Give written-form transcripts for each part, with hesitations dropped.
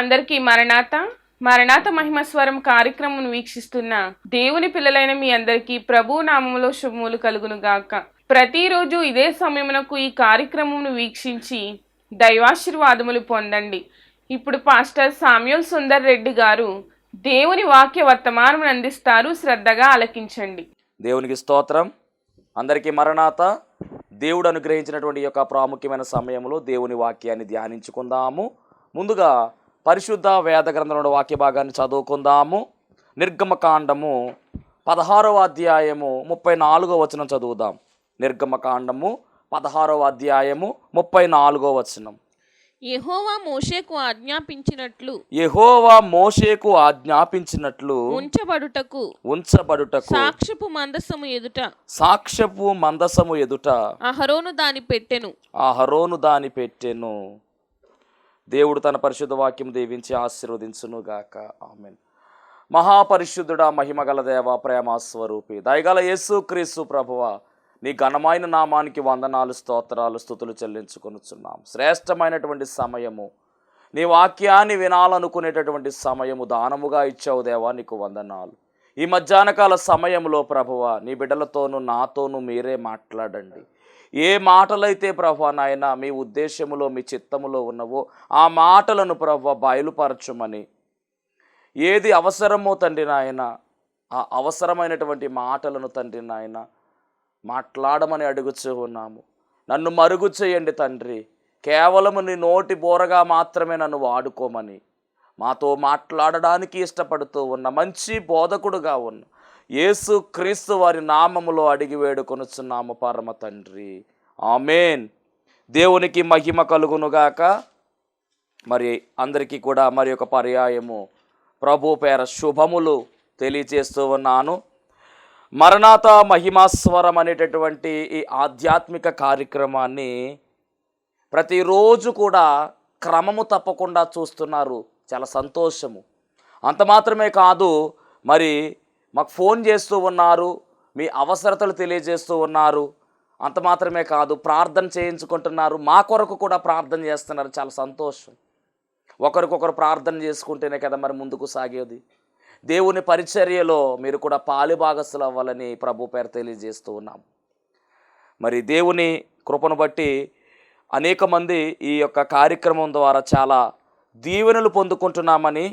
అందరికీ మరణాత మహిమస్వరం కార్యక్రమం వీక్షిస్తున్న దేవుని పిల్లలైన మీ అందరికీ ప్రభు నామములో శుభములు కలుగును గాక. ప్రతిరోజు ఇదే సమయమునకు ఈ కార్యక్రమమును వీక్షించి దైవాశీర్వాదములు పొందండి. ఇప్పుడు పాస్టర్ సామ్యూల్ సుందర్ రెడ్డి గారు దేవుని వాక్య వర్తమానం అందిస్తారు. శ్రద్ధగా ఆలకించండి. దేవునికి స్తోత్రం. అందరికీ మరణాత. దేవుడు అనుగ్రహించినటువంటి యొక్క ప్రాముఖ్యమైన సమయంలో దేవుని వాక్యాన్ని ధ్యానించుకుందాము. ముందుగా పరిశుద్ధ వేద గ్రంథంలో వాక్య భాగాన్ని చదువుకుందాము. నిర్గమకాండము 16వ అధ్యాయము 34వ వచనం చదువుదాం. నిర్గమకాండము 16వ అధ్యాయము 34వ వచనం. యెహోవా మోషేకు ఆజ్ఞాపించినట్లు ఉంచబడుటకు సాక్ష్యపు మందసము ఎదుట అహరోను దాని పెట్టెను. దేవుడు తన పరిశుద్ధ వాక్యం దీవించి ఆశీర్వదించును గాక. ఆమేన్. మహాపరిశుద్ధుడా, మహిమగల దేవ, ప్రేమ స్వరూపి, దయగల యేసు క్రీస్తు ప్రభువా, నీ ఘనమైన నామానికి వందనాలు, స్తోత్రాలు, స్తుతులు చెల్లించుకొనుచున్నాం. శ్రేష్టమైనటువంటి సమయము, నీ వాక్యాన్ని వినాలనుకునేటటువంటి సమయము దానముగా ఇచ్చావు దేవా, నీకు వందనాలు. ఈ మధ్యాహ్నకాల సమయంలో ప్రభువా, నీ బిడ్డలతోనూ నాతోనూ మీరే మాట్లాడండి. ఏ మాటలైతే ప్రభువా నాయన మీ ఉద్దేశములో మీ చిత్తములో ఉన్నవో ఆ మాటలను ప్రభువా బయలుపరచమని, ఏది అవసరమో తండ్రి నాయన ఆ అవసరమైనటువంటి మాటలను తండ్రి నాయన మాట్లాడమని అడుగుచూ ఉన్నాము. నన్ను మరుగు చేయండి తండ్రి, కేవలము నీ నోటి బోరగా మాత్రమే నన్ను వాడుకోమని మాతో మాట్లాడడానికి ఇష్టపడుతూ ఉన్న మంచి బోధకుడుగా ఉన్న యేసు క్రీస్తు వారి నామములో అడిగి వేడుకొనుచున్నాము పరమ తండ్రి. ఆమేన్. దేవునికి మహిమ కలుగునుగాక. మరి అందరికీ కూడా మరి ఒక పర్యాయము ప్రభు పేర శుభములు తెలియజేస్తూ ఉన్నాను. మరణాత మహిమాస్వరం అనేటటువంటి ఈ ఆధ్యాత్మిక కార్యక్రమాన్ని ప్రతిరోజు కూడా క్రమము తప్పకుండా చూస్తున్నారు. చాలా సంతోషము. అంత మాత్రమే కాదు, మరి మాకు ఫోన్ చేస్తూ ఉన్నారు, మీ అవసరతలు తెలియజేస్తూ ఉన్నారు. అంత మాత్రమే కాదు, ప్రార్థన చేయించుకుంటున్నారు, మా కొరకు కూడా ప్రార్థన చేస్తున్నారు. చాలా సంతోషం. ఒకరికొకరు ప్రార్థన చేసుకుంటేనే కదా మరి ముందుకు సాగేది. దేవుని పరిచర్యలో మీరు కూడా పాలుభాగస్తులు అవ్వాలని ప్రభు పేరు తెలియజేస్తూ ఉన్నాం. మరి దేవుని కృపను బట్టి అనేక మంది ఈ యొక్క కార్యక్రమం ద్వారా చాలా దీవెనలు పొందుకుంటున్నామని,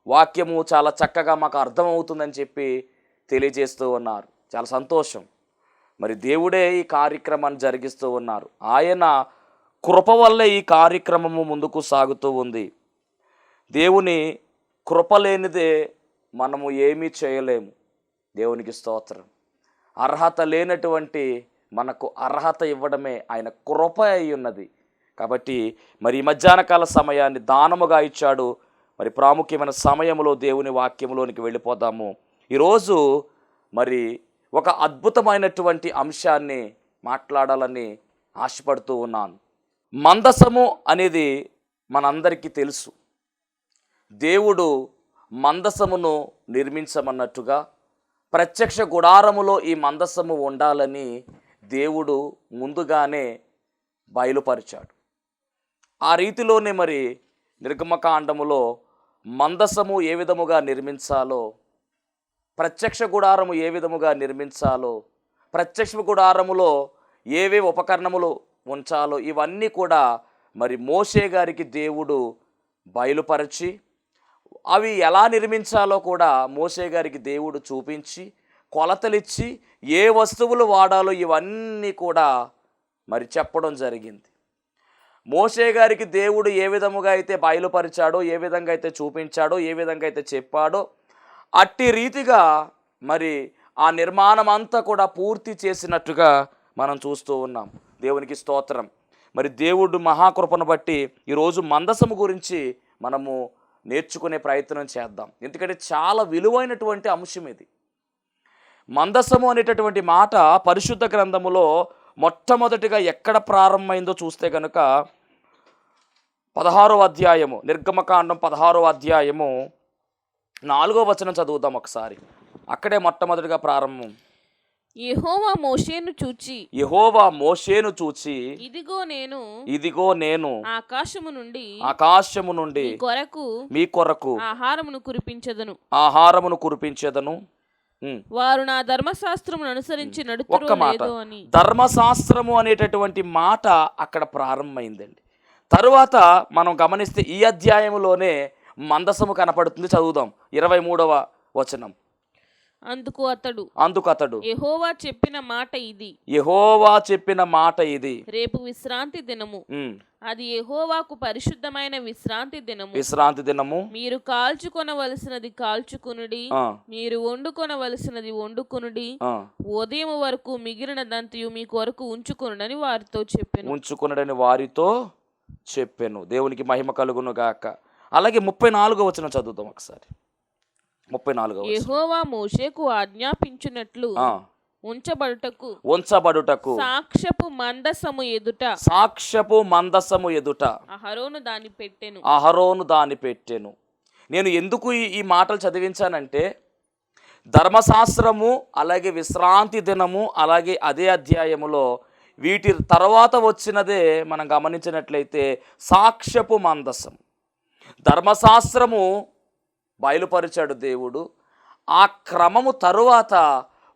వాక్యము చాలా చక్కగా మాకు అర్థమవుతుందని చెప్పి తెలియజేస్తూ ఉన్నారు. చాలా సంతోషం. మరి దేవుడే ఈ కార్యక్రమాన్ని జరిగిస్తూ ఉన్నారు. ఆయన కృప వల్లే ఈ కార్యక్రమము ముందుకు సాగుతూ ఉంది. దేవుని కృప లేనిదే మనము ఏమీ చేయలేము. దేవునికి స్తోత్రం. అర్హత లేనటువంటి మనకు అర్హత ఇవ్వడమే ఆయన కృప అయి ఉన్నది. కాబట్టి మరి ఈ మధ్యాహ్నకాల సమయాన్ని దానముగా ఇచ్చాడు. మరి ప్రాముఖ్యమైన సమయంలో దేవుని వాక్యంలోనికి వెళ్ళిపోదాము. ఈరోజు మరి ఒక అద్భుతమైనటువంటి అంశాన్ని మాట్లాడాలని ఆశపడుతూ ఉన్నాను. మందసము అనేది మనందరికీ తెలుసు. దేవుడు మందసమును నిర్మించమన్నట్టుగా ప్రత్యక్ష గుడారములో ఈ మందసము ఉండాలని దేవుడు ముందుగానే బయలుపరిచాడు. ఆ రీతిలోనే మరి నిర్గమకాండములో మందసము ఏ విధముగా నిర్మించాలో, ప్రత్యక్ష గుడారము ఏ విధముగా నిర్మించాలో, ప్రత్యక్ష గుడారములో ఏవే ఉపకరణములు ఉంచాలో ఇవన్నీ కూడా మరి మోషే గారికి దేవుడు బయలుపరిచి, అవి ఎలా నిర్మించాలో కూడా మోషే గారికి దేవుడు చూపించి, కొలతలిచ్చి ఏ వస్తువులు వాడాలో ఇవన్నీ కూడా మరి చెప్పడం జరిగింది. మోషే గారికి దేవుడు ఏ విధముగా అయితే బయలుపరిచాడో, ఏ విధంగా అయితే చూపించాడో, ఏ విధంగా అయితే చెప్పాడో అట్టి రీతిగా మరి ఆ నిర్మాణం అంతా కూడా పూర్తి చేసినట్టుగా మనం చూస్తూ ఉన్నాం. దేవునికి స్తోత్రం. మరి దేవుడు మహాకృపను బట్టి ఈరోజు మందసము గురించి మనము నేర్చుకునే ప్రయత్నం చేద్దాం. ఎందుకంటే చాలా విలువైనటువంటి అంశం ఇది. మందసము అనేటటువంటి మాట పరిశుద్ధ గ్రంథములో మొట్టమొదటిగా ఎక్కడ ప్రారంభమైందో చూస్తే కనుక 16వ అధ్యాయము, నిర్గమకాండం 16వ అధ్యాయము 4వ వచనం చదువుదాం ఒకసారి. అక్కడే మొట్టమొదటిగా ప్రారంభం. యెహోవా మోషేను చూచి యెహోవా మోషేను చూచి ఇదిగో నేను ఆకాశము నుండి మీ కొరకు ఆహారమును కురిపించెదను. వారు నా ధర్మశాస్త్రమును అనుసరించి ఒక్క మాట, నడుచుకోలేదో అని. ధర్మశాస్త్రము అనేటటువంటి మాట అక్కడ ప్రారంభమైందండి. తరువాత మనం గమనిస్తే ఈ అధ్యాయంలోనే మందసము కనపడుతుంది. చదువుదాం 23వ వచనం. అందుకు అతడు యెహోవా చెప్పిన మాట ఇది. రేపు విశ్రాంతి దినము, అది యెహోవాకు పరిశుద్ధమైన విశ్రాంతి దినము. మీరు కాల్చుకొనవలసినది కాల్చుకొనుడి, మీరు వండుకొనవలసినది వండుకొనుడి. ఉదయం వరకు మిగిలినదంతయు మీ కొరకు ఉంచుకొనుడని వారితో చెప్పెను. దేవునికి మహిమ కలుగును గాక. అలాగే 34వ వచనం చదువుదాం ఒకసారి. 34వ యెహోవా మోషేకు ఆజ్ఞాపించినట్లు ఉంచబడుటకు సాక్ష్యపు మందసము ఎదుట అహరోను దాని పెట్టెను. నేను ఎందుకు ఈ మాటలు చదివించానంటే, ధర్మశాస్త్రము అలాగే విశ్రాంతి దినము అలాగే అదే అధ్యాయములో వీటి తర్వాత వచ్చినదే మనం గమనించినట్లయితే సాక్ష్యపు మందసం. ధర్మశాస్త్రము బయలుపరిచాడు దేవుడు. ఆ క్రమము తరువాత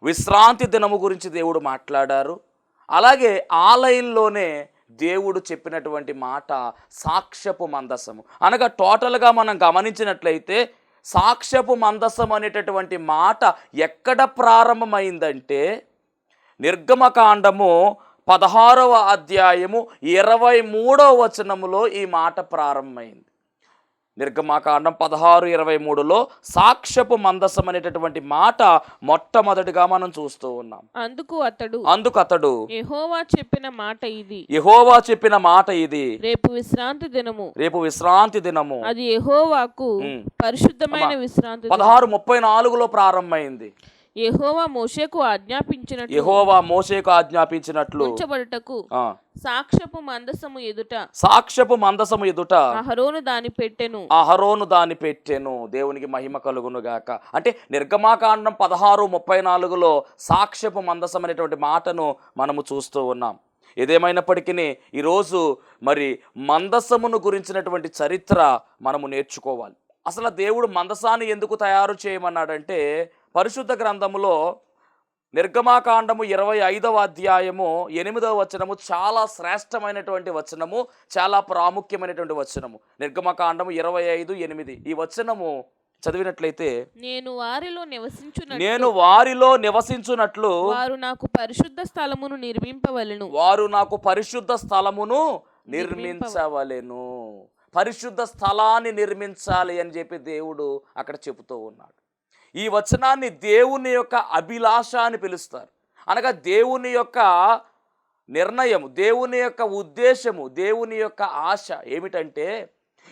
విశ్రాంతి దినము గురించి దేవుడు మాట్లాడారు. అలాగే ఆ లైన్లోనే దేవుడు చెప్పినటువంటి మాట సాక్ష్యపు మందసము. అనగా టోటల్గా మనం గమనించినట్లయితే సాక్ష్యపు మందసం అనేటటువంటి మాట ఎక్కడ ప్రారంభమైందంటే, నిర్గమకాండము 16వ అధ్యాయము 23వ వచనములో ఈ మాట ప్రారంభమైంది. నిర్గమకాండం 16:23లో సాక్ష్యపు మందసం అనేటటువంటి మాట మొట్టమొదటిగా మనం చూస్తూ ఉన్నాం. అందుకు అతడు యెహోవా చెప్పిన మాట ఇది, రేపు విశ్రాంతి దినము, అది యెహోవాకు పరిశుద్ధమైన విశ్రాంతి. 16:34లో ప్రారంభమైంది. యెహోవా మోషేకు ఆజ్ఞాపించినట్లు ఉంచబడుటకు సాక్ష్యపు మందసము ఎదుట అహరోను దాని పెట్టెను. దేవునికి మహిమ కలుగును గాక. అంటే నిర్గమకాండం 16:34లో సాక్ష్యపు మందసం అనేటువంటి మాటను మనము చూస్తూ ఉన్నాం. ఏదేమైనప్పటికీ ఈరోజు మరి మందసమును గురించినటువంటి చరిత్ర మనము నేర్చుకోవాలి. అసలు దేవుడు మందసాన్ని ఎందుకు తయారు చేయమన్నాడంటే, పరిశుద్ధ గ్రంథములో నిర్గమకాండము 25వ అధ్యాయము 8వ వచనము చాలా శ్రేష్టమైనటువంటి వచనము, చాలా ప్రాముఖ్యమైనటువంటి వచనము. నిర్గమకాండము 25:8 ఈ వచనము చదివినట్లయితే, నేను వారిలో నివసించునట్లు వారు నాకు పరిశుద్ధ స్థలమును నిర్మించవలెను. పరిశుద్ధ స్థలాన్ని నిర్మించాలి అని చెప్పి దేవుడు అక్కడ చెబుతూ ఉన్నాడు. ఈ వచనాన్ని దేవుని యొక్క అభిలాష అని పిలుస్తారు. అనగా దేవుని యొక్క నిర్ణయం, దేవుని యొక్క ఉద్దేశము, దేవుని యొక్క ఆశ ఏమిటంటే,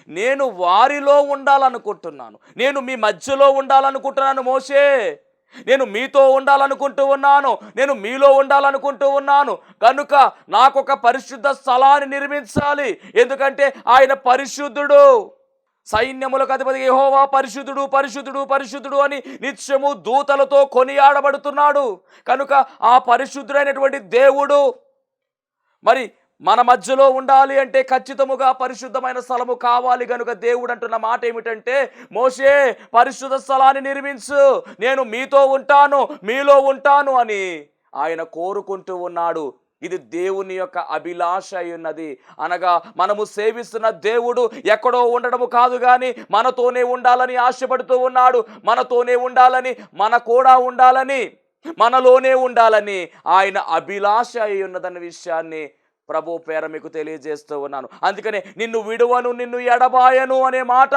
నేను వారిలో ఉండాలనుకుంటున్నాను, నేను మీ మధ్యలో ఉండాలనుకుంటున్నాను మోషే, నేను మీతో ఉండాలనుకుంటూ ఉన్నాను, నేను మీలో ఉండాలనుకుంటూ ఉన్నాను. కనుక నాకు ఒక పరిశుద్ధ స్థలాన్ని నిర్మించాలి. ఎందుకంటే ఆయన పరిశుద్ధుడు, సైన్యములకు అధిపతి యెహోవా పరిశుద్ధుడు పరిశుద్ధుడు పరిశుద్ధుడు అని నిత్యము దూతలతో కొనియాడబడుతున్నాడు. కనుక ఆ పరిశుద్ధుడైనటువంటి దేవుడు మరి మన మధ్యలో ఉండాలి అంటే ఖచ్చితముగా పరిశుద్ధమైన స్థలము కావాలి. కనుక దేవుడు అంటున్న మాట ఏమిటంటే, మోషే పరిశుద్ధ స్థలాన్ని నిర్మించు, నేను మీతో ఉంటాను, మీలో ఉంటాను అని ఆయన కోరుకుంటూ ఉన్నాడు. ఇది దేవుని యొక్క అభిలాష అయి ఉన్నది. అనగా మనము సేవిస్తున్న దేవుడు ఎక్కడో ఉండడము కాదు, కానీ మనతోనే ఉండాలని ఆశపడుతూ ఉన్నాడు. మనతోనే ఉండాలని, మన కూడా ఉండాలని, మనలోనే ఉండాలని ఆయన అభిలాష అయి ఉన్నదన్న విషయాన్ని ప్రభు పేర మీకు తెలియజేస్తూ ఉన్నాను. అందుకనే నిన్ను విడువను, నిన్ను ఎడబాయను అనే మాట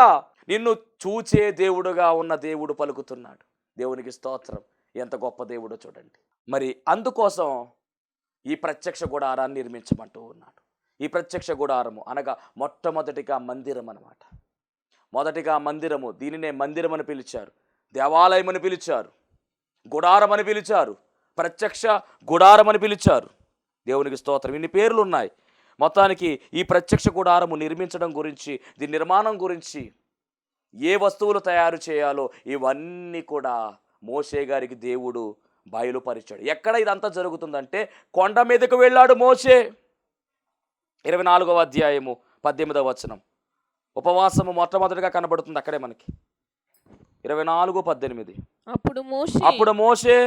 నిన్ను చూచే దేవుడుగా ఉన్న దేవుడు పలుకుతున్నాడు. దేవునికి స్తోత్రం. ఎంత గొప్ప దేవుడో చూడండి. మరి అందుకోసం ఈ ప్రత్యక్ష గుడారాన్ని నిర్మించమంటూ ఉన్నాడు. ఈ ప్రత్యక్ష గుడారము అనగా మొట్టమొదటిగా మందిరం అన్నమాట. మొదటిగా మందిరము, దీనినే మందిరం అని పిలిచారు, దేవాలయం అని పిలిచారు, గుడారం అని పిలిచారు, ప్రత్యక్ష గుడారం అని పిలిచారు. దేవునికి స్తోత్రం. ఇన్ని పేర్లు ఉన్నాయి. మొత్తానికి ఈ ప్రత్యక్ష గుడారము నిర్మించడం గురించి, దీని నిర్మాణం గురించి, ఏ వస్తువులు తయారు చేయాలో ఇవన్నీ కూడా మోషే గారికి దేవుడు బయలుపరిచాడు. ఎక్కడ ఇదంతా జరుగుతుందంటే కొండ మీదకు వెళ్ళాడు మోషే. 24వ అధ్యాయము 18వ వచనం. ఉపవాసము మొట్టమొదటిగా కనబడుతుంది అక్కడే మనకి. 24:18. అప్పుడు మోషే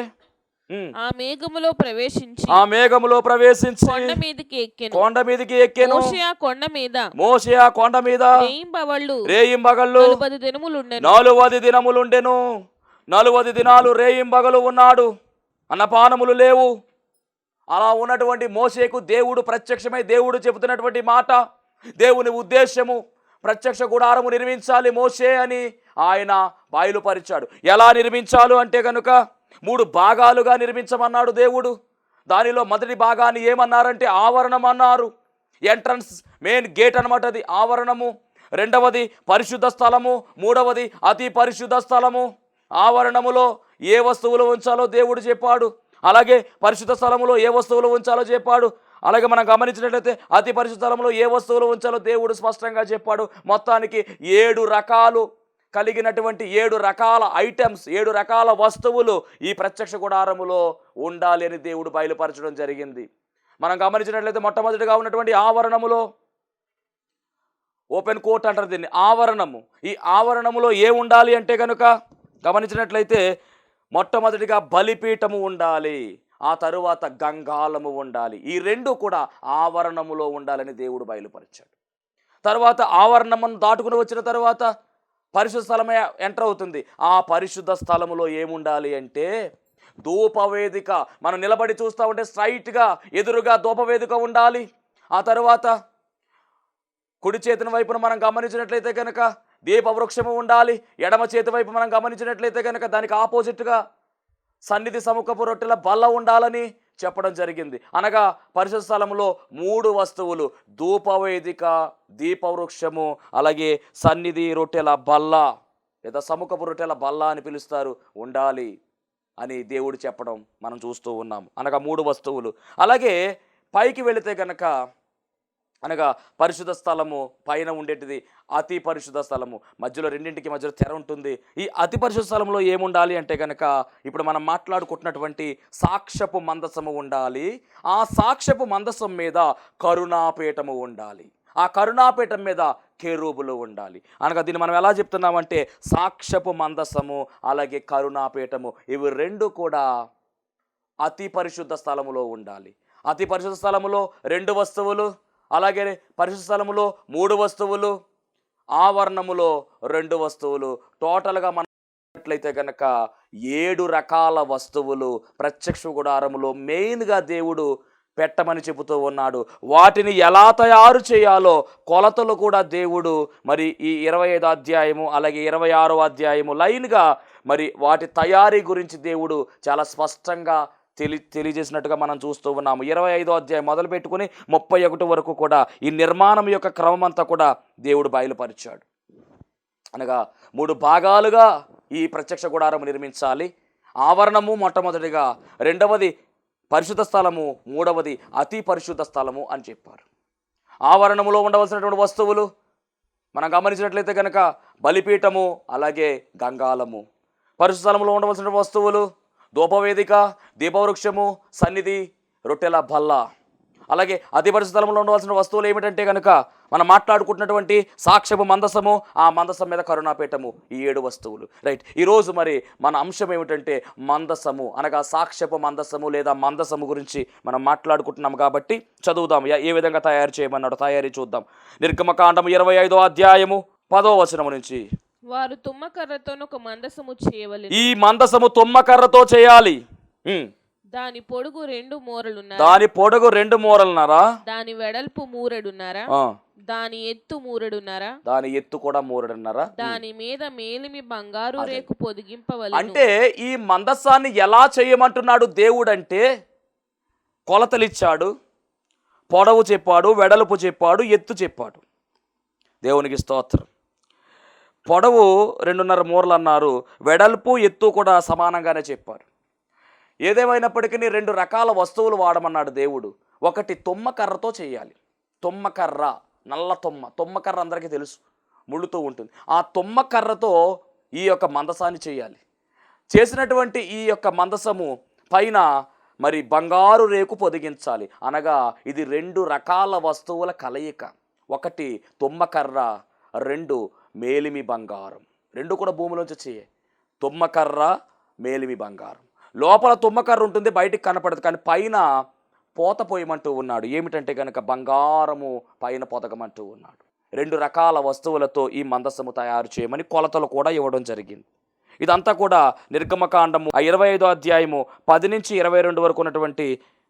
ఆ మేఘములో ప్రవేశించి కొండ మీదకి ఎక్కెను. మోషే ఆ కొండ మీద రేయింబగళ్ళు 40 దినములుండెను. 40 దినాలు రేయింబగలు ఉన్నాడు. అన్నపానములు లేవు. అలా ఉన్నటువంటి మోషేకు దేవుడు ప్రత్యక్షమై దేవుడు చెబుతున్నటువంటి మాట, దేవుని ఉద్దేశము, ప్రత్యక్ష గుడారము నిర్మించాలి మోషే అని ఆయన బయలుపరిచాడు. ఎలా నిర్మించాలి అంటే కనుక 3 భాగాలుగా నిర్మించమన్నాడు దేవుడు. దానిలో మొదటి భాగాన్ని ఏమన్నారంటే ఆవరణం అన్నారు. ఎంట్రన్స్, మెయిన్ గేట్ అనమాట, అది ఆవరణము. రెండవది పరిశుద్ధ స్థలము, మూడవది అతి పరిశుద్ధ స్థలము. ఆవరణములో ఏ వస్తువులు ఉంచాలో దేవుడు చెప్పాడు, అలాగే పరిశుద్ధ స్థలములో ఏ వస్తువులు ఉంచాలో చెప్పాడు. అలాగే మనం గమనించినట్లయితే అతి పరిశుద్ధ స్థలంలో ఏ వస్తువులు ఉంచాలో దేవుడు స్పష్టంగా చెప్పాడు. మొత్తానికి 7 రకాలు కలిగినటువంటి 7 రకాల ఐటమ్స్, 7 రకాల వస్తువులు ఈ ప్రత్యక్ష గుడారములో ఉండాలి అని దేవుడు బయలుపరచడం జరిగింది. మనం గమనించినట్లయితే మొట్టమొదటిగా ఉన్నటువంటి ఆవరణములో, ఓపెన్ కోర్ట్ అంటారు దీన్ని, ఆవరణము. ఈ ఆవరణములో ఏ ఉండాలి అంటే కనుక గమనించినట్లయితే మొట్టమొదటిగా బలిపీఠము ఉండాలి, ఆ తరువాత గంగాళము ఉండాలి. ఈ 2 కూడా ఆవరణములో ఉండాలని దేవుడు బయలుపరిచాడు. తర్వాత ఆవరణమును దాటుకుని వచ్చిన తర్వాత పరిశుద్ధ స్థలమే ఎంటర్ అవుతుంది. ఆ పరిశుద్ధ స్థలములో ఏముండాలి అంటే ధూపవేదిక. మనం నిలబడి చూస్తూ ఉంటే స్ట్రైట్గా ఎదురుగా ధూపవేదిక ఉండాలి. ఆ తర్వాత కుడి చేతిన వైపున మనం గమనించినట్లయితే కనుక దీపవృక్షము ఉండాలి. ఎడమ చేతి వైపు మనం గమనించినట్లయితే కనుక దానికి ఆపోజిట్గా సన్నిధి సముఖపు రొట్టెల బల్ల ఉండాలని చెప్పడం జరిగింది. అనగా పరిశుద్ధ స్థలంలో 3 వస్తువులు, ధూపవేదిక, దీపవృక్షము, అలాగే సన్నిధి రొట్టెల బల్ల లేదా సముఖపు రొట్టెల బల్ల అని పిలుస్తారు, ఉండాలి అని దేవుడు చెప్పడం మనం చూస్తూ ఉన్నాము. అనగా 3 వస్తువులు. అలాగే పైకి వెళితే కనుక అనగా పరిశుద్ధ స్థలము పైన ఉండేటిది అతి పరిశుద్ధ స్థలము, మధ్యలో రెండింటికి మధ్యలో తెర ఉంటుంది. ఈ అతి పరిశుద్ధ స్థలంలో ఏముండాలి అంటే కనుక ఇప్పుడు మనం మాట్లాడుకుంటున్నటువంటి సాక్ష్యపు మందసము ఉండాలి. ఆ సాక్ష్యపు మందసం మీద కరుణాపీఠము ఉండాలి. ఆ కరుణాపీఠం మీద కెరూబులు ఉండాలి. అనగా దీన్ని మనం ఎలా చెప్తున్నామంటే సాక్ష్యపు మందసము అలాగే కరుణాపీఠము, ఇవి 2 కూడా అతి పరిశుద్ధ స్థలములో ఉండాలి. అతి పరిశుద్ధ స్థలములో 2 వస్తువులు, అలాగే పరిశుద్ధ స్థలములో 3 వస్తువులు, ఆవరణములో 2 వస్తువులు. టోటల్గా మనం చూసినట్లయితే కనుక 7 రకాల వస్తువులు ప్రత్యక్ష గుడారములో మెయిన్గా దేవుడు పెట్టమని చెబుతూ ఉన్నాడు. వాటిని ఎలా తయారు చేయాలో కొలతలు కూడా దేవుడు మరి ఈ 25వ అధ్యాయము అలాగే 26వ అధ్యాయము లైన్గా మరి వాటి తయారీ గురించి దేవుడు చాలా స్పష్టంగా తెలియజేసినట్టుగా మనం చూస్తూ ఉన్నాము. 25వ అధ్యాయం మొదలు పెట్టుకుని 31 వరకు కూడా ఈ నిర్మాణం యొక్క క్రమం అంతా కూడా దేవుడు బయలుపరిచాడు. అనగా 3 భాగాలుగా ఈ ప్రత్యక్ష గుడారం నిర్మించాలి. ఆవరణము మొట్టమొదటిగా, రెండవది పరిశుద్ధ స్థలము, మూడవది అతి పరిశుద్ధ స్థలము అని చెప్పారు. ఆవరణములో ఉండవలసినటువంటి వస్తువులు మనం గమనించినట్లయితే కనుక బలిపీఠము అలాగే గంగాళము. పరిశుద్ధ స్థలంలో ఉండవలసిన వస్తువులు ధూపవేదిక, దీపవృక్షము, సన్నిధి రొట్టెల బల్ల. అలాగే అతి పరిశుద్ధ స్థలంలో ఉండవలసిన వస్తువులు ఏమిటంటే కనుక మనం మాట్లాడుకుంటున్నటువంటి సాక్ష్యపు మందసము, ఆ మందసం మీద కరుణాపీఠము, ఈ 7 వస్తువులు. రైట్, ఈరోజు మరి మన అంశం ఏమిటంటే మందసము అనగా సాక్ష్యపు మందసము లేదా మందసము గురించి మనం మాట్లాడుకుంటున్నాము. కాబట్టి చదువుదాం ఏ విధంగా తయారు చేయమన్నాడు, తయారీ చూద్దాం. నిర్గమకాండము 25వ అధ్యాయము 10వ వచనము నుంచి. వారు తుమ్మకర్రతో ఒక మందసము చేయవలెను. ఈ మందసము తుమ్మకర్రతో చేయాలి. దాని పొడుగు 2 మూరలున్నర. దాని పొడుగు 2 మూరలున్నరా. దాని వెడల్పు 3 మూరెడున్నర. దాని ఎత్తు 3 మూరెడున్నర. దాని ఎత్తు కూడా 3 మూరెడున్నర. దాని మీద మేలిమి బంగారు రేకు పొదిగింపవలెను. అంటే ఈ మందసాన్ని ఎలా చేయమంటున్నాడు దేవుడు అంటే కొలతలిచ్చాడు, పొడవు చెప్పాడు, వెడల్పు చెప్పాడు, ఎత్తు చెప్పాడు. దేవునికి స్తోత్రం. పొడవు 2.5 మూరలు అన్నారు, వెడల్పు ఎత్తు కూడా సమానంగానే చెప్పారు. ఏదేమైనప్పటికీ 2 రకాల వస్తువులు వాడమన్నాడు దేవుడు. ఒకటి తుమ్మకర్రతో చేయాలి. తుమ్మకర్ర, నల్ల తుమ్మకర్ర అందరికీ తెలుసు, ముళ్ళుతూ ఉంటుంది. ఆ తుమ్మకర్రతో ఈ యొక్క మందసాన్ని చేయాలి. చేసినటువంటి ఈ యొక్క మందసము పైన మరి బంగారు రేకు పొదిగించాలి. అనగా ఇది 2 రకాల వస్తువుల కలయిక. ఒకటి తుమ్మకర్ర, 2 మేలిమి బంగారం. 2 కూడా భూమిలోంచి వచ్చాయి. తుమ్మకర్ర, మేలిమి బంగారం. లోపల తుమ్మకర్ర ఉంటుంది, బయటికి కనపడదు, కానీ పైన పోత పోయమంటూ ఉన్నాడు. ఏమిటంటే కనుక బంగారము పైన పొదగమంటూ ఉన్నాడు. 2 రకాల వస్తువులతో ఈ మందసము తయారు చేయమని కొలతలు కూడా ఇవ్వడం జరిగింది. ఇదంతా కూడా నిర్గమకాండము 25వ అధ్యాయము 10 నుంచి 22 వరకు ఉన్నటువంటి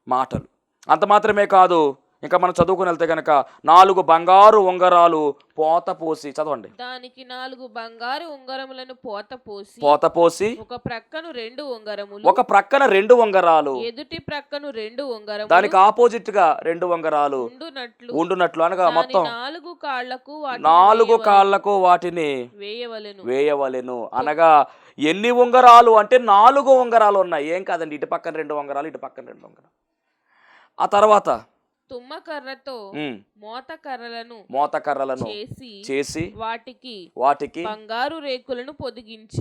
మాటలు. అంత మాత్రమే కాదు, ఇంకా మనం చదువుకుని వెళ్తే కనుక 4 బంగారు ఉంగరాలు పోత పోసి, చదవండి. దానికి 4 బంగారు ఉంగరములను పోత పోసి ఒక ప్రక్కను 2 ఉంగరములు, ఒక ప్రక్కన 2 ఉంగరాలు, ఎదుటి ప్రక్కను 2 ఉంగరములు, దానికి ఆపోజిట్ గా 2 ఉంగరాలు ఉండునట్లు అనగా మొత్తం 4 కాళ్లకు వాటిని వేయవలెను. అనగా ఎన్ని ఉంగరాలు అంటే 4 ఉంగరాలు ఉన్నాయి. ఏం కాదండి, ఇటు పక్కన 2 ఉంగరాలు, ఇటు పక్కన 2 ఉంగరాలు. ఆ తర్వాత తుమ్మకర్రతో మోతకర్రలను చేసి వాటికి బంగారు రేకులను పొదిగించి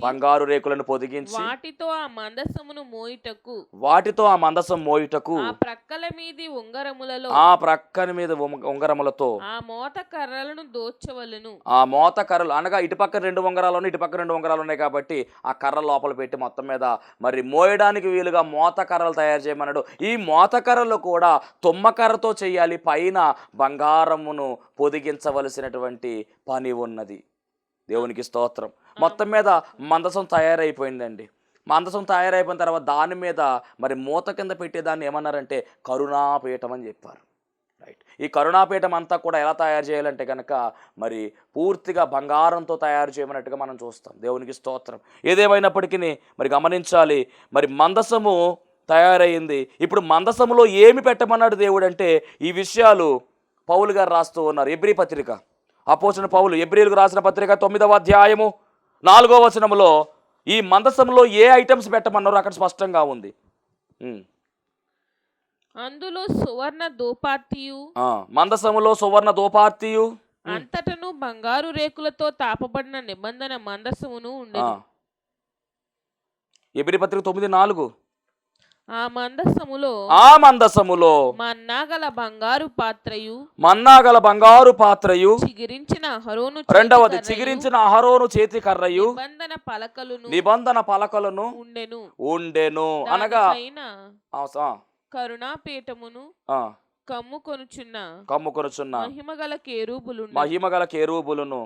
వాటితో ఆ మందసము మోయుటకు ఆ ప్రక్కల మీద ఉంగరములతో ఆ మోతకర్రలను దోచవలెను. ఆ మోతకర్రలు అనగా ఇటు పక్క 2 ఉంగరాలు ఉన్నాయి, ఇటు పక్క 2 ఉంగరాలు ఉన్నాయి కాబట్టి ఆ కర్ర లోపల పెట్టి మొత్తం మీద మరి మోయడానికి వీలుగా మోతకర్రలు తయారు చేయమన్నాడు. ఈ మోతకర్రలు కూడా తుమ్మకర్రతో చేయాలి. పైన బంగారమును పొదిగించవలసినటువంటి పని ఉన్నది. దేవునికి స్తోత్రం. మొత్తం మీద మందసం తయారైపోయిందండి. మందసం తయారైపోయిన తర్వాత దాని మీద మరి మూత కింద పెట్టేదాన్ని ఏమన్నారంటే కరుణాపీఠం అని చెప్పారు. రైట్. ఈ కరుణాపీఠం అంతా కూడా ఎలా తయారు చేయాలంటే కనుక మరి పూర్తిగా బంగారంతో తయారు చేయమన్నట్టుగా మనం చూస్తాం. దేవునికి స్తోత్రం. ఏదేమైనప్పటికీ మరి గమనించాలి, మరి మందసము తయారయ్యింది. ఇప్పుడు మందసములో ఏమి పెట్టమన్నాడు దేవుడు అంటే ఈ విషయాలు పౌలు గారు రాస్తూ ఉన్నారు. ఎబ్రీ పత్రిక, అపోస్తలుడైన పౌలు ఎబ్రీలకు రాసిన పత్రిక 9వ అధ్యాయము 4వ వచనములో ఈ మందసములో ఏ ఐటమ్స్ పెట్టమన్నారో అక్కడ స్పష్టంగా ఉంది. అందులో సువర్ణ దోపార్తియు, మందసములో సువర్ణ దోపార్తియు, అంతటను బంగారు రేకులతో తాపబడిన నిబంధన మందసమును ఉండెను. ఎబ్రీ పత్రిక 9:4. ఆ మందసములో మన్నాగల బంగారు పాత్రయు చిగిరించిన అహరోను చేతి కర్రయు నిబంధన పలకలను ఉండెను. అనగా కరుణాపీఠమును కమ్ముకొనుచున్న మహిమగల కేరూబులను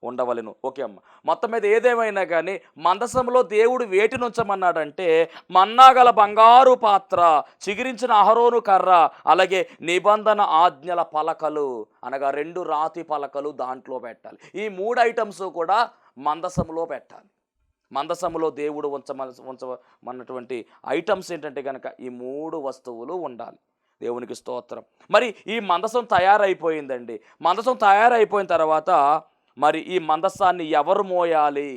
ఉండవలెను. ఓకే అమ్మ. మొత్తం మీద ఏదేమైనా కానీ మందసంలో దేవుడు వేటిని ఉంచమన్నాడంటే మన్నాగల బంగారు పాత్ర, చిగిరించిన అహరోను కర్ర, అలాగే నిబంధన ఆజ్ఞల పలకలు అనగా 2 రాతి పలకలు దాంట్లో పెట్టాలి. ఈ 3 ఐటమ్స్ కూడా మందసములో పెట్టాలి. మందసములో దేవుడు ఉంచమన్నటువంటి ఐటమ్స్ ఏంటంటే కనుక ఈ 3 వస్తువులు ఉండాలి. దేవునికి స్తోత్రం. మరి ఈ మందసం తయారైపోయిందండి. మందసం తయారైపోయిన తర్వాత మరి ఈ మందసాన్ని ఎవరు మోయాలి?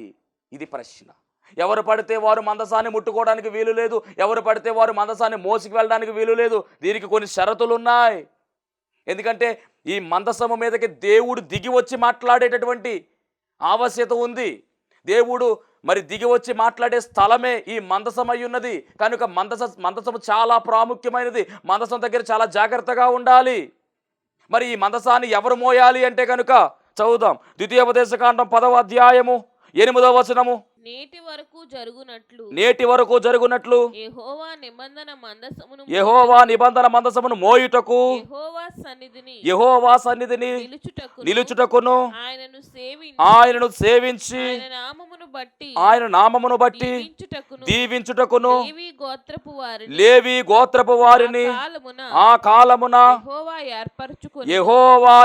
ఇది ప్రశ్న. ఎవరు పడితే వారు మందసాన్ని ముట్టుకోవడానికి వీలు లేదు, ఎవరు పడితే వారు మందసాన్ని మోసుకు వెళ్ళడానికి వీలు లేదు. దీనికి కొన్ని షరతులు ఉన్నాయి. ఎందుకంటే ఈ మందసము మీదకి దేవుడు దిగి వచ్చి మాట్లాడేటటువంటి ఆవశ్యకత ఉంది. దేవుడు మరి దిగి వచ్చి మాట్లాడే స్థలమే ఈ మందసం అయి ఉన్నది. కనుక మందసము చాలా ప్రాముఖ్యమైనది. మందసం దగ్గర చాలా జాగ్రత్తగా ఉండాలి. మరి ఈ మందసాన్ని ఎవరు మోయాలి అంటే కనుక చదువుదాం. ద్వితీయోపదేశకాండం 10వ అధ్యాయము 8వ వచనము. నేటి వరకు జరుగునట్లు యెహోవా నిబంధన మందసమును మోయుటకు యెహోవా సన్నిధిని నిలుచుటకును ఆయనను సేవించి ఆయన నామమును బట్టి దీవించుటకును లేవి గోత్రపు వారిని ఆ కాలమున యెహోవా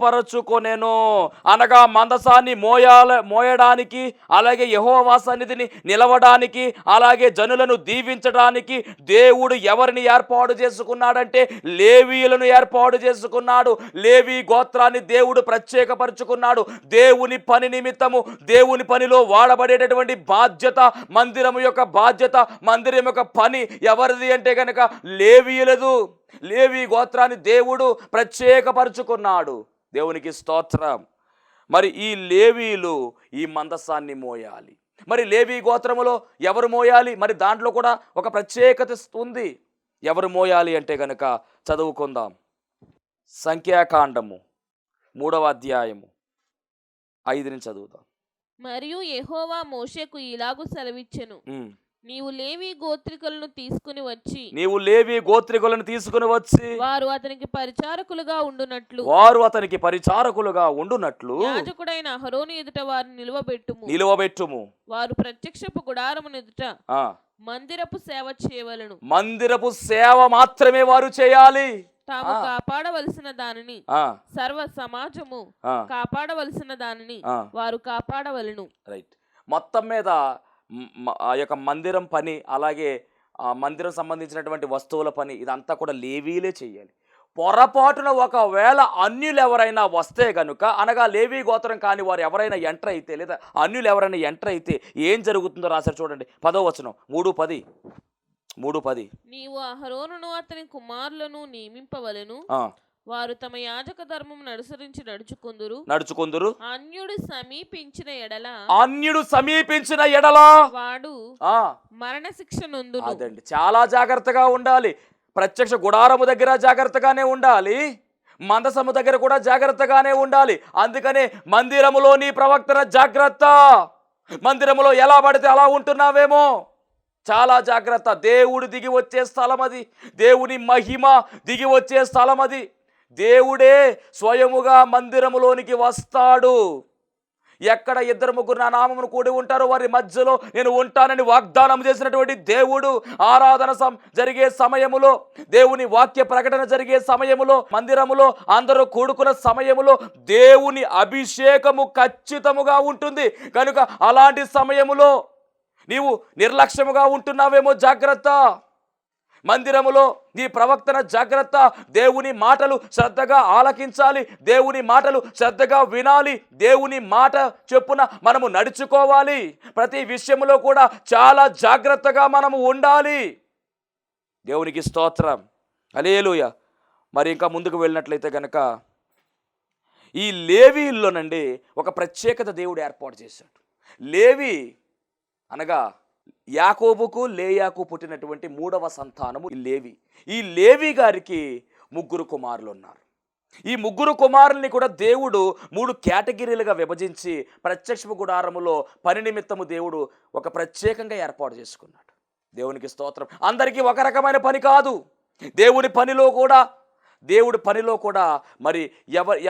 ఏర్పరచుకొనెను. అనగా మందసాన్ని మోయడానికి, అలాగే యెహోవా సన్నిధిని నిలవడానికి, అలాగే జనులను దీవించడానికి దేవుడు ఎవరిని ఏర్పాటు చేసుకున్నాడంటే లేవీయులను ఏర్పాటు చేసుకున్నాడు. లేవీ గోత్రాన్ని దేవుడు ప్రత్యేకపరుచుకున్నాడు. దేవుని పని నిమిత్తము, దేవుని పనిలో వాడబడేటటువంటి బాధ్యత, మందిరము యొక్క బాధ్యత, మందిరం యొక్క పని ఎవరిది అంటే కనుక లేవీయులదు. లేవీ గోత్రాన్ని దేవుడు ప్రత్యేకపరుచుకున్నాడు. దేవునికి స్తోత్రం. మరి ఈ లేవీయులు ఈ మందసాన్ని మోయాలి. మరి లేవి గోత్రములో ఎవరు మోయాలి? మరి దాంట్లో కూడా ఒక ప్రత్యేకత ఉంది. ఎవరు మోయాలి అంటే గనక చదువుకుందాం. సంఖ్యాకాండము 3వ అధ్యాయము 5 నుంచి చదువుదాం. మరియు యెహోవా మోషేకు ఇలాగు సెలవిచ్చెను, నీవు లేవి గోత్రికులను తీసుకుని వచ్చి వారు అతనికి పరిచారకులుగా ఉండునట్లు యాజకుడైన అహరోను ఎదుట వారిని నిలువబెట్టుము. వారు ప్రత్యక్షపు గుడారమును ఎదుట మందిరపు సేవ చేయవలెను. మందిరపు సేవ మాత్రమే వారు చేయాలి. తాము కాపాడవలసిన దానిని సర్వ సమాజము కాపాడవలసిన దానిని వారు కాపాడవలెను. రైట్. మొత్తం మీద ఆ యొక్క మందిరం పని, అలాగే మందిరం సంబంధించినటువంటి వస్తువుల పని, ఇదంతా కూడా లేవీలే చేయాలి. పొరపాటున ఒకవేళ అన్యులు ఎవరైనా వస్తే కనుక, అనగా లేవీ గోత్రం కాని వారు ఎవరైనా ఎంటర్ అయితే, లేదా అన్యులు ఎవరైనా ఎంటర్ అయితే ఏం జరుగుతుందో రాశారు చూడండి. 10వ వచనం 3:10. నీవు అహరోనును అతని కుమారులను నియమింపవలెను. వారు తమ యాజక ధర్మమును అనుసరించి నడుచుకొందురు. అన్యుడు సమీపించిన ఎడల వాడు మరణ శిక్ష నొందును. అదండి, చాలా జాగ్రత్తగా ఉండాలి. ప్రత్యక్ష గుడారము దగ్గర జాగ్రత్తగానే ఉండాలి, మందసము దగ్గర కూడా జాగ్రత్తగానే ఉండాలి. అందుకనే మందిరములో నీ ప్రవక్తన జాగ్రత్త. మందిరములో ఎలా పడితే అలా ఉంటున్నావేమో, చాలా జాగ్రత్త. దేవుడు దిగి వచ్చే స్థలం అది, దేవుని మహిమ దిగి వచ్చే స్థలం అది. దేవుడే స్వయముగా మందిరములోనికి వస్తాడు. ఎక్కడ 2-3 నా నామమును కూడి ఉంటారో వారి మధ్యలో నేను ఉంటానని వాగ్దానం చేసినటువంటి దేవుడు, ఆరాధన జరిగే సమయములో, దేవుని వాక్య ప్రకటన జరిగే సమయములో, మందిరములో అందరూ కూడుకున్న సమయములో దేవుని అభిషేకము ఖచ్చితముగా ఉంటుంది. కనుక అలాంటి సమయములో నీవు నిర్లక్ష్యముగా ఉంటున్నావేమో, జాగ్రత్త. మందిరములో నీ ప్రవక్తన జాగ్రత్త. దేవుని మాటలు శ్రద్ధగా ఆలకించాలి, దేవుని మాటలు శ్రద్ధగా వినాలి, దేవుని మాట చొప్పున మనము నడుచుకోవాలి. ప్రతి విషయంలో కూడా చాలా జాగ్రత్తగా మనము ఉండాలి. దేవునికి స్తోత్రం, హల్లెలూయా. మరి ఇంకా ముందుకు వెళ్ళినట్లయితే కనుక ఈ లేవీల్లోనండి ఒక ప్రత్యేకత దేవుడు ఏర్పాటు చేశాడు. లేవి అనగా యాకోబుకు లేయాకు పుట్టినటువంటి 3వ సంతానము లేవి. ఈ లేవి గారికి 3 కుమారులు ఉన్నారు. ఈ 3 కుమారుల్ని కూడా దేవుడు 3 కేటగిరీలుగా విభజించి ప్రత్యక్ష గుడారములో పని నిమిత్తము దేవుడు ఒక ప్రత్యేకంగా ఏర్పాటు చేసుకున్నాడు. దేవునికి స్తోత్రం. అందరికీ ఒక రకమైన పని కాదు. దేవుడి పనిలో కూడా మరి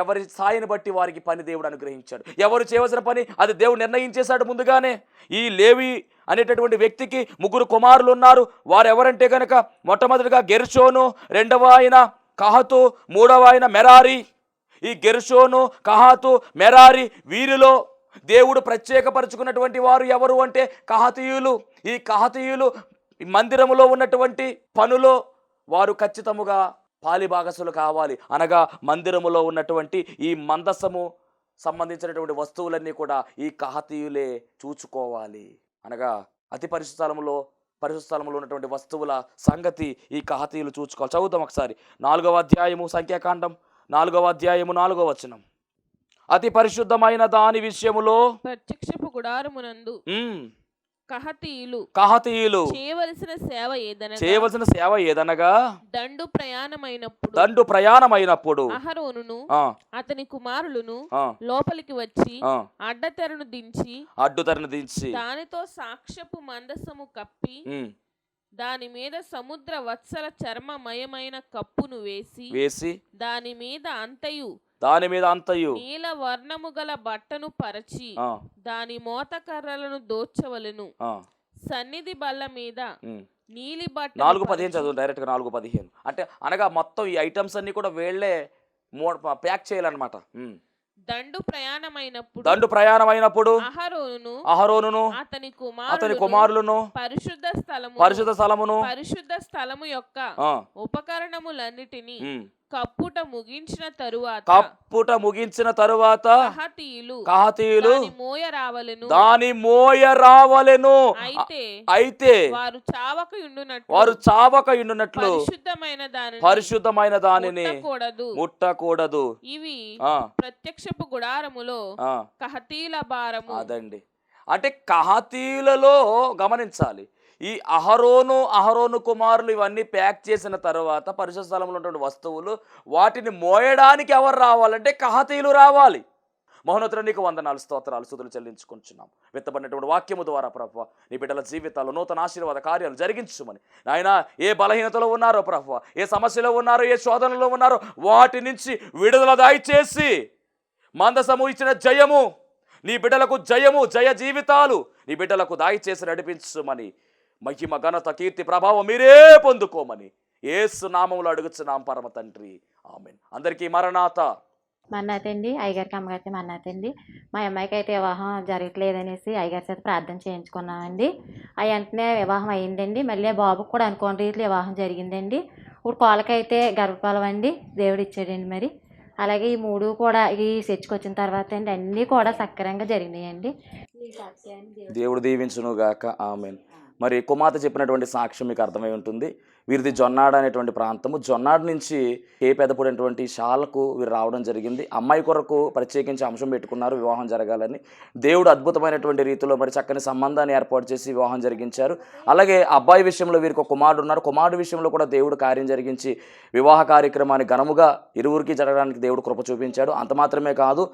ఎవరి స్థాయిని బట్టి వారికి పని దేవుడు అనుగ్రహించాడు. ఎవరు చేయవలసిన పని అది దేవుడు నిర్ణయించేశాడు ముందుగానే. ఈ లేవి అనేటటువంటి వ్యక్తికి 3 కుమారులు ఉన్నారు. వారు ఎవరంటే కనుక మొట్టమొదటిగా గెర్షోను, 2వ ఆయన కహాతు, 3వ ఆయన మెరారి. ఈ గెర్షోను, కహాతు, మెరారి వీరిలో దేవుడు ప్రత్యేకపరుచుకున్నటువంటి వారు ఎవరు అంటే కహాతీయులు. ఈ కహాతీయులు మందిరములో ఉన్నటువంటి పనులో వారు ఖచ్చితముగా పాలిభాగసులు కావాలి. అనగా మందిరములో ఉన్నటువంటి ఈ మందసము సంబంధించినటువంటి వస్తువులన్నీ కూడా ఈ కహాతీయులే చూచుకోవాలి. అనగా అతి పరిశుద్ధ స్థలములో ఉన్నటువంటి వస్తువుల సంగతి ఈ కహాతీయులు చూచుకోవాలి. చదువుతాం ఒకసారి. 4వ అధ్యాయము సంఖ్యాకాండం 4వ అధ్యాయము 4వ వచనం. అతి పరిశుద్ధమైన దాని విషయములో ప్రత్యక్షపు గుడారమునందు కహాతీయులు చేయవలసిన సేవ ఏదనగా దండు ప్రయాణమైనప్పుడు అహరోనును అతని కుమారులను లోపలికి వచ్చి అడ్డుతెరను దించి దానితో సాక్ష్యపు మందసము కప్పి దాని మీద సముద్ర వత్సల చర్మమయమైన కప్పును వేసి దాని మీద అంతయు నీల వర్ణము గల బట్టను పరచి దాని మోతకర్రలను దోచవలెను. సన్నిధి బల్ల మీద నీలి బట్ట 4:15 చదువు డైరెక్ట్ గా 4:15. అంటే అనగా మొత్తం ఈ ఐటమ్స్ అన్ని కూడా వీళ్ళే ప్యాక్ చేయాలన్నమాట. దండు ప్రయాణమైనప్పుడు అహరోనును అతని కుమారులను పరిశుద్ధ స్థలము యొక్క ఉపకరణములన్నిటినీ కప్పుట ముగించిన తరువాత కహాతీయులు దాని మోయ రావలెను. అయితే వారు చావక యుండునట్లు పరిశుద్ధమైన దానిని ముట్టకూడదు. ఇవి ప్రత్యక్షపు గుడారములో కహాతీయుల భారము. అదండి. అంటే కహాతీయులలో గమనించాలి, ఈ అహరోను కుమారులు ఇవన్నీ ప్యాక్ చేసిన తర్వాత పరిశుద్ధ స్థలంలో ఉన్నటువంటి వస్తువులు వాటిని మోయడానికి ఎవరు రావాలంటే కహాతీయులు రావాలి. మహోన్నతుడా నీకు వందనాలు, స్తోత్రాలు, స్తుతులు చెల్లించుకుంటున్నాం. విత్తబడినటువంటి వాక్యము ద్వారా ప్రభువా నీ బిడ్డల జీవితాల్లో నూతన ఆశీర్వాద కార్యాలు జరిగించుమని నాయన, ఏ బలహీనతలో ఉన్నారో ప్రభువా, ఏ సమస్యలో ఉన్నారో, ఏ శోధనలో ఉన్నారో వాటి నుంచి విడుదల దయచేసి మందసము ఇచ్చిన జయము, నీ బిడ్డలకు జయము, జయ జీవితాలు నీ బిడ్డలకు దయచేసి నడిపించుమని, మహిమ ఘనత కీర్తి ప్రభావం మీరే పొందుకోమని యేసు నామములో అడుగుచున్నాం పరమ తండ్రి, ఆమేన్. అందరికీ మరణాత. మన్నాత అండి. అయ్యగారికి అమ్మగారికి మన్నాత అండి. మా అమ్మాయికి అయితే వివాహం జరగట్లేదనేసి అయ్యగారి చేత ప్రార్థన చేయించుకున్నామండి. అవి వెంటనే వివాహం అయ్యిందండి. మళ్ళీ బాబుకు కూడా అనుకోని రీతిలో వివాహం జరిగిందండి. ఇప్పుడు కోళ్ళకైతే గర్భఫలం అండి దేవుడు ఇచ్చాడండి. మరి అలాగే ఈ 3 కూడా ఈ చర్చకు వచ్చిన తర్వాత అండి అన్నీ కూడా సక్రమంగా జరిగినాయండి. దేవుడు దీవించునుగాక, ఆమేన్. మరి కుమార్తె చెప్పినటువంటి సాక్ష్యం మీకు అర్థమై ఉంటుంది. వీరిది జొన్నాడ అనేటువంటి ప్రాంతము. జొన్నాడ నుంచి పెదపూడినటువంటి శాలకు వీరు రావడం జరిగింది. అమ్మాయి కొరకు ప్రత్యేకించి అంశం పెట్టుకున్నారు వివాహం జరగాలని. దేవుడు అద్భుతమైనటువంటి రీతిలో మరి చక్కని సంబంధాన్ని ఏర్పాటు చేసి వివాహం జరిగించారు. అలాగే అబ్బాయి విషయంలో వీరికి ఒక కుమారుడు ఉన్నారు. కుమారుడు విషయంలో కూడా దేవుడు కార్యం జరిగించి వివాహ కార్యక్రమాన్ని ఘనముగా ఇరువురికి జరగడానికి దేవుడు కృప చూపించాడు. అంత మాత్రమే కాదు,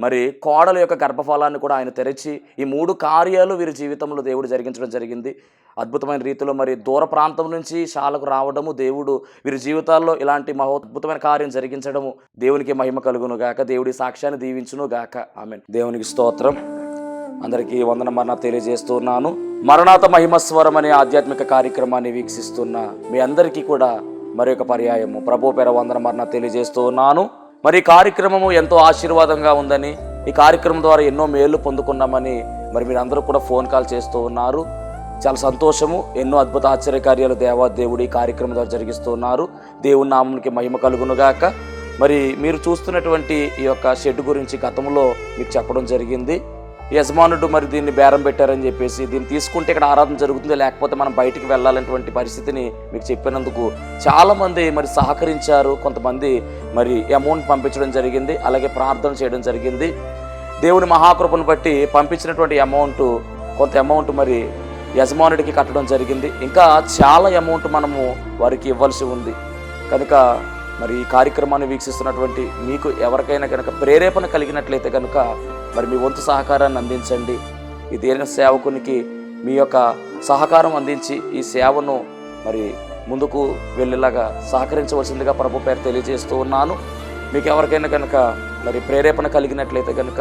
మరి కోడల యొక్క గర్భఫలాన్ని కూడా ఆయన తెరచి ఈ 3 కార్యాలు వీరి జీవితంలో దేవుడు జరిగించడం జరిగింది. అద్భుతమైన రీతిలో మరి దూర ప్రాంతం నుంచి శాలకు రావడము, దేవుడు వీరి జీవితాల్లో ఇలాంటి అద్భుతమైన కార్యం జరిగించడము దేవునికి మహిమ కలుగును గాక. దేవుడి సాక్ష్యాన్ని దీవించును గాక, ఆమేన్. దేవునికి స్తోత్రం. అందరికీ వందన తెలియజేస్తున్నాను. మరణాత మహిమస్వరం అనే ఆధ్యాత్మిక కార్యక్రమాన్ని వీక్షిస్తున్న మీ అందరికీ కూడా మరి ఒక పర్యాయము ప్రభు పేర వందన తెలియజేస్తూ ఉన్నాను. మరి ఈ కార్యక్రమము ఎంతో ఆశీర్వాదంగా ఉందని, ఈ కార్యక్రమం ద్వారా ఎన్నో మేళ్లు పొందుకున్నామని మరి మీరందరూ కూడా ఫోన్ కాల్ చేస్తూ ఉన్నారు. చాలా సంతోషము. ఎన్నో అద్భుత ఆశ్చర్యకార్యాలు దేవుడు ఈ కార్యక్రమం ద్వారా జరిగిస్తున్నారు. దేవుని నామమునికి మహిమ కలుగునుగాక. మరి మీరు చూస్తున్నటువంటి ఈ యొక్క షెడ్ గురించి గతంలో మీకు చెప్పడం జరిగింది. యజమానుడు మరి దీన్ని బేరం పెట్టారని చెప్పేసి, దీన్ని తీసుకుంటే ఇక్కడ ఆరాధన జరుగుతుంది, లేకపోతే మనం బయటికి వెళ్ళాలనేటువంటి పరిస్థితిని మీకు చెప్పినందుకు చాలామంది మరి సహకరించారు. కొంతమంది మరి అమౌంట్ పంపించడం జరిగింది, అలాగే ప్రార్థన చేయడం జరిగింది. దేవుని మహాకృపను బట్టి పంపించినటువంటి కొంత అమౌంట్ మరి యజమానుడికి కట్టడం జరిగింది. ఇంకా చాలా అమౌంట్ మనము వారికి ఇవ్వాల్సి ఉంది. కనుక మరి ఈ కార్యక్రమాన్ని వీక్షిస్తున్నటువంటి మీకు ఎవరికైనా కనుక ప్రేరేపణ కలిగినట్లయితే కనుక మరి మీ వంతు సహకారాన్ని అందించండి. ఈ దేని సేవకునికి మీ యొక్క సహకారం అందించి ఈ సేవను మరి ముందుకు వెళ్ళేలాగా సహకరించవలసిందిగా ప్రభు పేరు తెలియజేస్తూ ఉన్నాను. మీకు ఎవరికైనా కనుక మరి ప్రేరేపణ కలిగినట్లయితే కనుక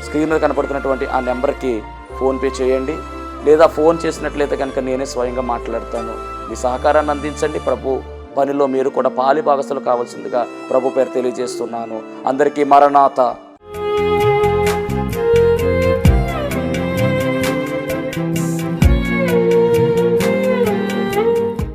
స్క్రీన్ మీద కనపడుతున్నటువంటి ఆ నెంబర్కి ఫోన్పే చేయండి, లేదా ఫోన్ చేసినట్లయితే కనుక నేనే స్వయంగా మాట్లాడతాను. మీ సహకారాన్ని అందించండి. ప్రభు పనిలో మీరు కూడా పాలి భాగస్తులు కావాల్సిందిగా ప్రభు పేరు తెలియజేస్తున్నాను. అందరికీ మరణాత.